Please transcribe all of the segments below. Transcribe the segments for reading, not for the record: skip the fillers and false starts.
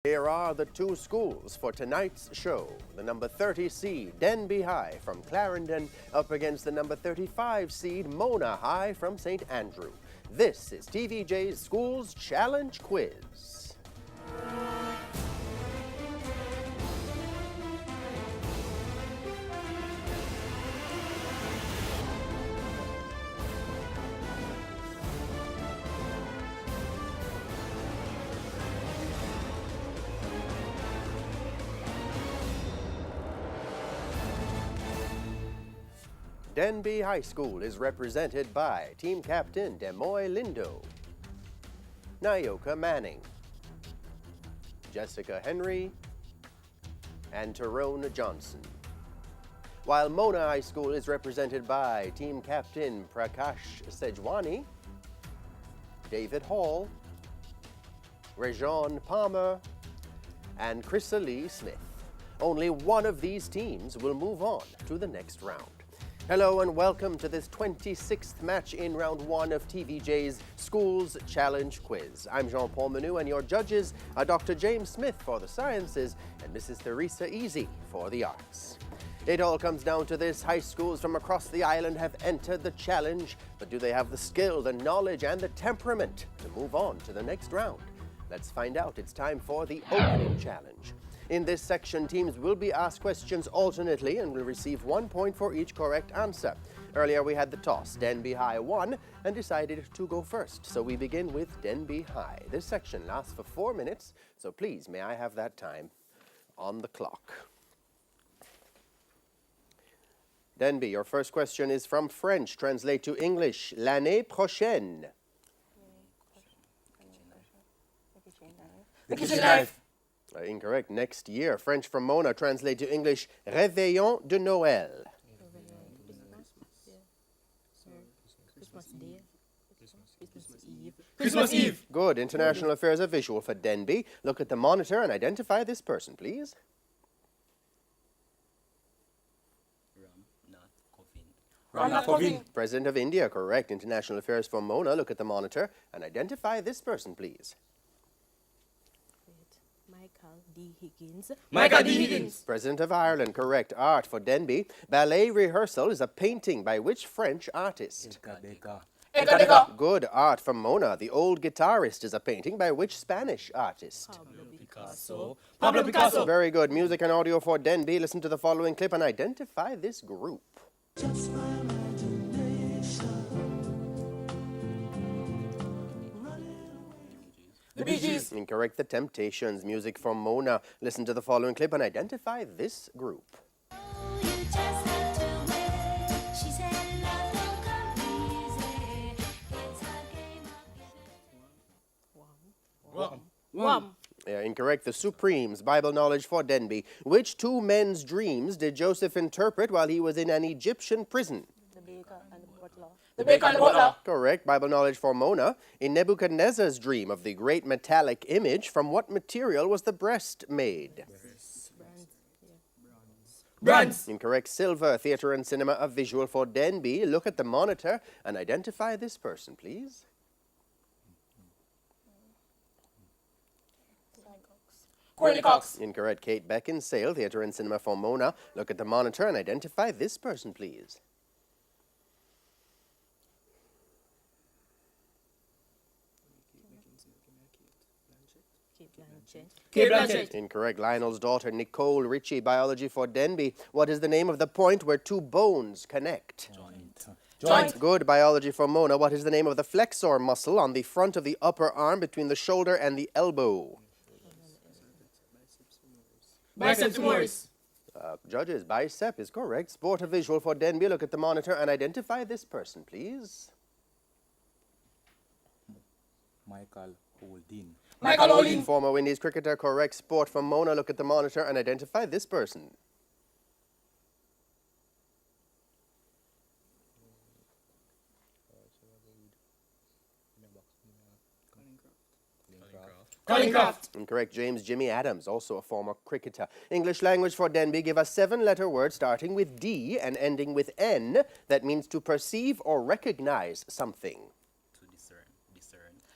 Here are the two schools for tonight's show. The number 30 seed, Denbigh High from Clarendon, up against the number 35 seed, Mona High from St. Andrew. This is TVJ's Schools Challenge Quiz. Denbigh High School is represented by Team Captain Denbigh Lindo, Nyoka Manning, Jessica Henry, and Tyrone Johnson. While Mona High School is represented by Team Captain Prakash Sejwani, David Hall, Rajon Palmer, and Chrysalie Smith. Only one of these teams will move on to the next round. Hello and welcome to this 26th match in round one of TVJ's Schools Challenge Quiz. I'm Jean-Paul Manu and your judges are Dr. James Smith for the sciences and Mrs. Theresa Easy for the arts. It all comes down to this. High schools from across the island have entered the challenge, but do they have the skill, the knowledge, and the temperament to move on to the next round? Let's find out. It's time for the opening challenge. In this section, teams will be asked questions alternately and will receive 1 point for each correct answer. Earlier we had the toss. Denbigh High won and decided to go first. So we begin with Denbigh High. This section lasts for 4 minutes, so please may I have that time on the clock. Denbigh, your first question is from French. Translate to English. L'année prochaine. The kitchen knife. Incorrect. Next year. French from Mona. Translate to English. Réveillon de Noël. Christmas Eve. Good. International affairs are visual for Denbigh. Look at the monitor and identify this person, please. Ramnath Kovind. President of India. Correct. International affairs for Mona. Look at the monitor and identify this person, please. Michael D. Higgins. President of Ireland. Correct. Art for Denbigh. Ballet rehearsal is a painting by which French artist? Ekadeka. Good. Art from Mona. The Old Guitarist is a painting by which Spanish artist? Pablo Picasso. Very good. Music and audio for Denbigh. Listen to the following clip and identify this group. The Bee Gees. Incorrect. The Temptations. Music from Mona. Listen to the following clip and identify this group. Wham. Incorrect. The Supremes. Bible knowledge for Denbigh. Which two men's dreams did Joseph interpret while he was in an Egyptian prison? The baker and the butler. Correct. Bible knowledge for Mona. In Nebuchadnezzar's dream of the great metallic image, from what material was the breast made? Bronze. Incorrect. Silver. Theatre and cinema are visual for Denbigh. Look at the monitor and identify this person, please. Courtney Cox. Incorrect. Kate Beckinsale. Theatre and cinema for Mona. Look at the monitor and identify this person, please. Kate Blanchett. Incorrect. Lionel's daughter, Nicole Ritchie. Biology for Denbigh. What is the name of the point where two bones connect? Joint. Good. Biology for Mona. What is the name of the flexor muscle on the front of the upper arm between the shoulder and the elbow? Biceps femoris. Judges, bicep is correct. Sport or visual for Denbigh. Look at the monitor and identify this person, please. Michael Holding. Michael Holding. Former Windies cricketer. Correct. Sport from Mona. Look at the monitor and identify this person. Colin Craft. Incorrect. James Jimmy Adams, also a former cricketer. English language for Denbigh. Give a 7-letter word starting with D and ending with N that means to perceive or recognize something.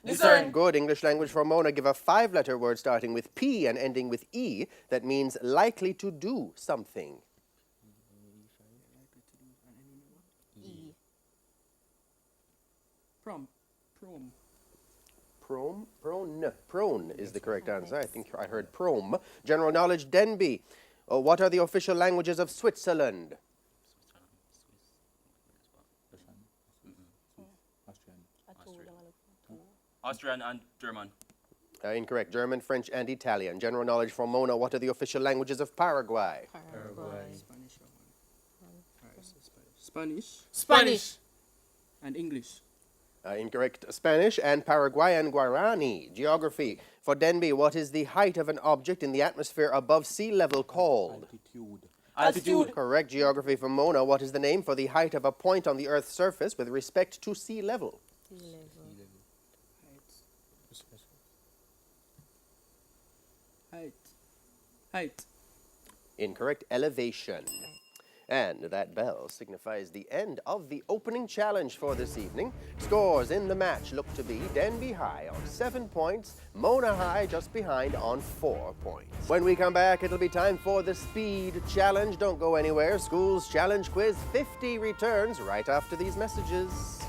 Discern. Good. English language for Mona. Give a 5-letter word starting with P and ending with E that means likely to do something. Prone is the correct answer. I think I heard prom. General knowledge, Denbigh. What are the official languages of Switzerland? Austrian and German. Incorrect. German, French, and Italian. General knowledge for Mona. What are the official languages of Paraguay? Spanish. And English. Incorrect. Spanish and Paraguayan Guarani. Geography. For Denbigh, what is the height of an object in the atmosphere above sea level called? Altitude. Correct. Geography for Mona. What is the name for the height of a point on the Earth's surface with respect to sea level? Height. Incorrect. Elevation. And that bell signifies the end of the opening challenge for this evening. Scores in the match look to be Denbigh High on 7 points, Mona High just behind on 4 points. When we come back, it'll be time for the speed challenge. Don't go anywhere. School's Challenge Quiz 50 returns right after these messages.